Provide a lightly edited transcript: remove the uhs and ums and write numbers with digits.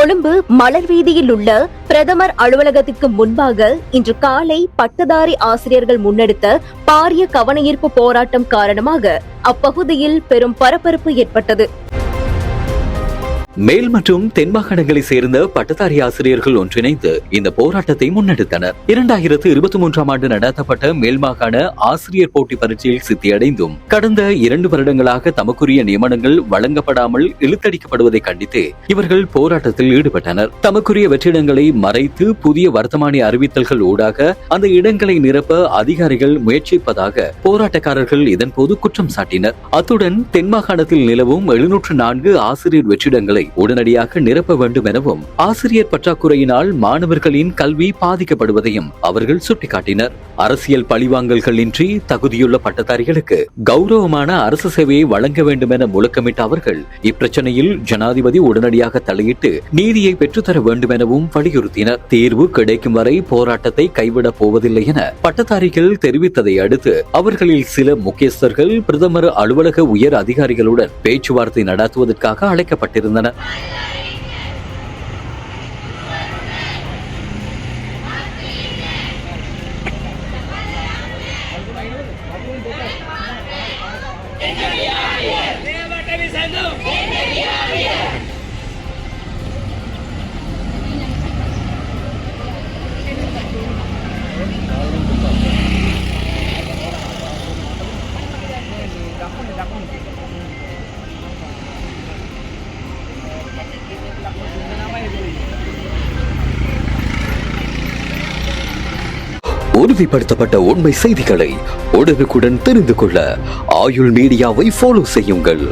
கொழும்பு மலர் வீதியில் உள்ள பிரதமர் அலுவலகத்திற்கு முன்பாக இன்று காலை பட்டதாரி ஆசிரியர்கள் முன்னெடுத்த பாரிய கவனஈர்ப்பு போராட்டம் காரணமாக அப்பகுதியில் பெரும் பரபரப்பு ஏற்பட்டது. மேல் மற்றும் தென் மாகாணங்களை சேர்ந்த பட்டதாரி ஆசிரியர்கள் ஒன்றிணைந்து இந்த போராட்டத்தை முன்னெடுத்தனர். 2023 ஆண்டு நடத்தப்பட்ட மேல் மாகாண ஆசிரியர் போட்டி பரீட்சையில் சித்தியடைந்தும் கடந்த 2 வருடங்களாக தமக்குரிய நியமனங்கள் வழங்கப்படாமல் இழுத்தடிக்கப்படுவதை கண்டித்து இவர்கள் போராட்டத்தில் ஈடுபட்டனர். தமக்குரிய வெற்றிடங்களை மறைத்து புதிய வர்த்தமானி அறிவித்தல்கள் ஊடாக அந்த இடங்களை நிரப்ப அதிகாரிகள் முயற்சிப்பதாக போராட்டக்காரர்கள் இதன்போது குற்றம் சாட்டினர். அத்துடன் தென் மாகாணத்தில் நிலவும் 704 ஆசிரியர் வெற்றிடங்களை உடனடியாக நிரப்ப வேண்டும் எனவும் ஆசிரியர் பற்றாக்குறையினால் மாணவர்களின் கல்வி பாதிக்கப்படுவதையும் அவர்கள் சுட்டிக்காட்டினர். அரசியல் பழிவாங்கல்களின்றி தகுதியுள்ள பட்டதாரிகளுக்கு கௌரவமான அரசு சேவையை வழங்க வேண்டும் என முழக்கமிட்ட அவர்கள் இப்பிரச்சனையில் ஜனாதிபதி உடனடியாக தலையிட்டு நீதியை பெற்றுத்தர வேண்டும் எனவும் வலியுறுத்தினர். தீர்வு கிடைக்கும் வரை போராட்டத்தை கைவிடப் போவதில்லை என பட்டதாரிகள் தெரிவித்ததை அடுத்து அவர்களில் சில முக்கியஸ்தர்கள் பிரதமர் அலுவலக உயர் அதிகாரிகளுடன் பேச்சுவார்த்தை நடத்துவதற்காக அழைக்கப்பட்டிருந்தனர். உறுதிப்படுத்தப்பட்ட உண்மை செய்திகளை உடனுக்குடன் தெரிந்து கொள்ள ஆயுள் மீடியாவை ஃபாலோ செய்யுங்கள்.